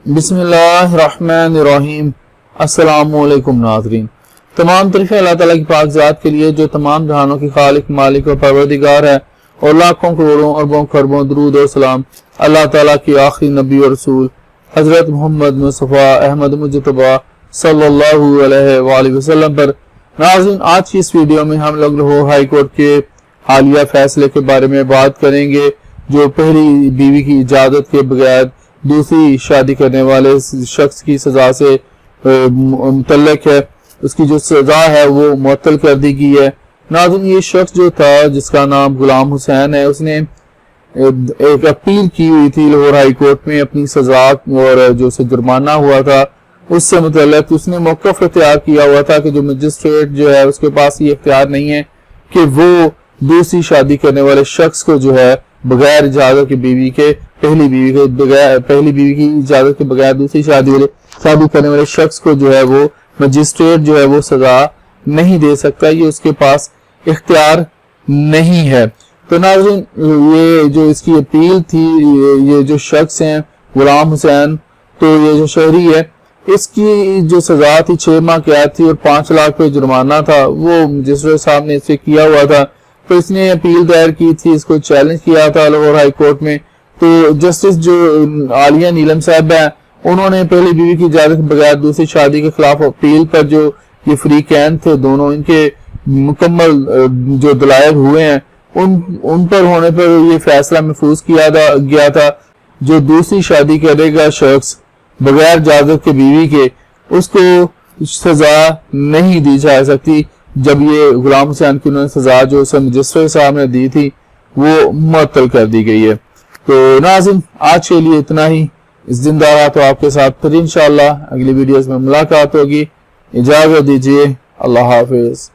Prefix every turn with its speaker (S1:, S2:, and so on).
S1: बिस्मिल्लाहिर्रहमानिर्रहीम। अस्सलामुअलैकुम नाज़रीन। तमाम तारीफ़ें अल्लाह ताला की पाक ज़ात के लिए जो तमाम जहानों की खालिक मालिक और परवरदिगार है, और लाखों करोड़ों अरबों खरबों दरूद और सलाम अल्लाह ताला की आखिरी नबी और रसूल हज़रत मोहम्मद मुस्तफ़ा अहमद मुज्तबा सल्लल्लाहु अलैहि वसल्लम पर। नाज़रीन, आज की इस वीडियो में हम लोग लाहौर हाई कोर्ट के हालिया फैसले के बारे में बात करेंगे, जो पहली बीवी की इजाज़त के बगैर दूसरी शादी करने वाले शख्स की सजा से मुतल्लिक है। उसकी जो सजा है वो मुअत्तल कर दी गई है। नाज़रीन, ये शख्स जो था जिसका नाम गुलाम हुसैन है, उसने एक अपील की हुई थी लाहौर हाई कोर्ट में अपनी सजा और जो उसे जुर्माना हुआ था उससे मुतल्लिक। उसने मौक़िफ़ इख्तियार किया हुआ था कि जो मजिस्ट्रेट जो है उसके पास ये इख्तियार नहीं है कि वो दूसरी शादी करने वाले शख्स को जो है बगैर इजाजत की बीवी के पहली बीवी की इजाजत के बगैर दूसरी शादी करने वाले शख्स को जो है वो मजिस्ट्रेट जो है वो सजा नहीं दे सकता, ये उसके पास इख्तियार नहीं है। तो नाज़रीन, ये जो इसकी अपील थी, ये जो शख्स हैं गुलाम हुसैन, तो ये जो शहरी है, इसकी जो सजा थी 6 माह कैद थी और 5 लाख रुपए जुर्माना था, वो मजिस्ट्रेट साहब ने इससे किया हुआ था। तो इसने अपील दायर की थी, इसको चैलेंज किया था लाहौर हाई कोर्ट में। तो जस्टिस जो आलिया नीलम साहब है, उन्होंने पहली बीवी की इजाजत के बगैर दूसरी शादी के खिलाफ अपील पर जो ये फ्री कैन थे दोनों, इनके मुकम्मल जो दलाइल हुए हैं उन पर होने पर ये फैसला महफूज किया गया था। जो दूसरी शादी करेगा शख्स बगैर इजाजत के बीवी के, उसको सजा नहीं दी जा सकती। जब ये गुलाम हुसैन की उन्होंने सजा जो मजिस्ट्रेट साहब ने दी थी वो मुअत्तल कर दी गई है। तो नाज़रीन, आज के लिए इतना ही। इस दिन रहा तो आपके साथ फिर इंशाअल्लाह अगली वीडियोस में मुलाकात होगी। इजाजत दीजिए, अल्लाह हाफिज।